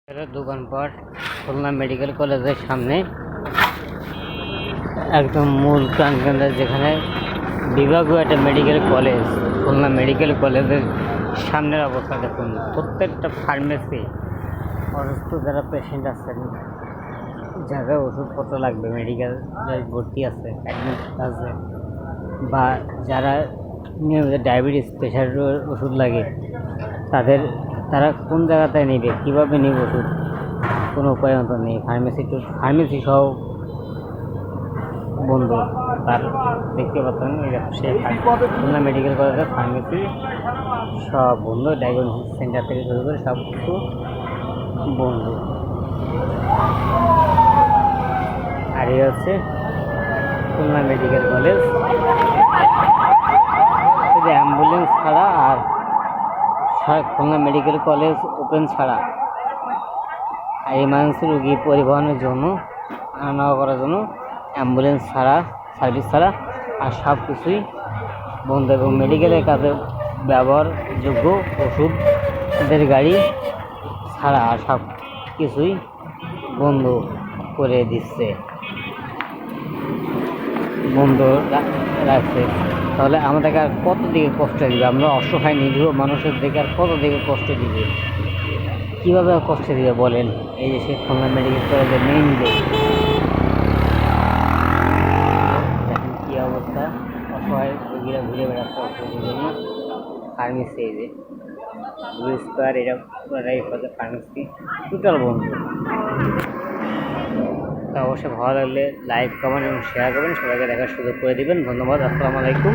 দোকানপাট খুলনা মেডিকেল কলেজের সামনে একদম মূল প্রাণকেন্দ্র, যেখানে বিভাগীয় একটা মেডিকেল কলেজ। খুলনা মেডিকেল কলেজের সামনের অবস্থা দেখুন। প্রত্যেকটা ফার্মেসি, অসুস্থ যারা পেশেন্ট আছেন, যারা ওষুধপত্র লাগবে, মেডিকেল ভর্তি আছে, অ্যাডমিট আছে, বা যারা নিয়মিত ডায়াবেটিস প্রেশারের ওষুধ লাগে, তারা কোন জায়গাতে নেবে, কীভাবে নেবে ওষুধ, কোনো উপায় মতো নেই। ফার্মেসি সহ বন্ধ। তার দেখতে পাচ্ছেন সেই খুলনা মেডিকেল কলেজের ফার্মেসি সব বন্ধ। ডায়াগনস্টিক সেন্টার থেকে শুরু করে সব কিছু বন্ধ। আর এই হচ্ছে খুলনা মেডিকেল কলেজ। শুধু অ্যাম্বুলেন্স ছাড়া আর খুলনা মেডিকেল কলেজ ওপেন ছাড়া আর ইমার্জেন্সি রোগী পরিবহনের জন্য, আনা নেওয়া করার জন্য অ্যাম্বুলেন্স ছাড়া, সার্ভিস ছাড়া আর সব কিছুই বন্ধ। এবং মেডিকেলের কাজে ব্যবহারযোগ্য ওষুধের গাড়ি ছাড়া আর সব কিছুই বন্ধ করে দিচ্ছে, বন্ধ রাখছে। তাহলে আমাদেরকে আর কত দিকে কষ্ট দিবে? আমরা অসহায় নিরীহ মানুষের দিকে আর কত দিকে কষ্ট দিবে? কীভাবে কষ্ট দিবে বলেন? এই যে সে খুলনা মেডিকেল কলেজের মেইন গেট, দেখেন কী অবস্থা। অসহায় রোগীরা ঘুরে বেড়াচ্ছে ওষুধের জন্য। ফার্মেসি, এই যে ব্লু স্কোয়ার, এটা পুরোটাই হচ্ছে ফার্মেসি, টোটাল বন্ধু। তো অবশ্যই ভালো লাগলে লাইক, কমেন্ট এবং শেয়ার করবেন, সবাইকে দেখার সুযোগ করে দিবেন। ধন্যবাদ। আসসালামু আলাইকুম।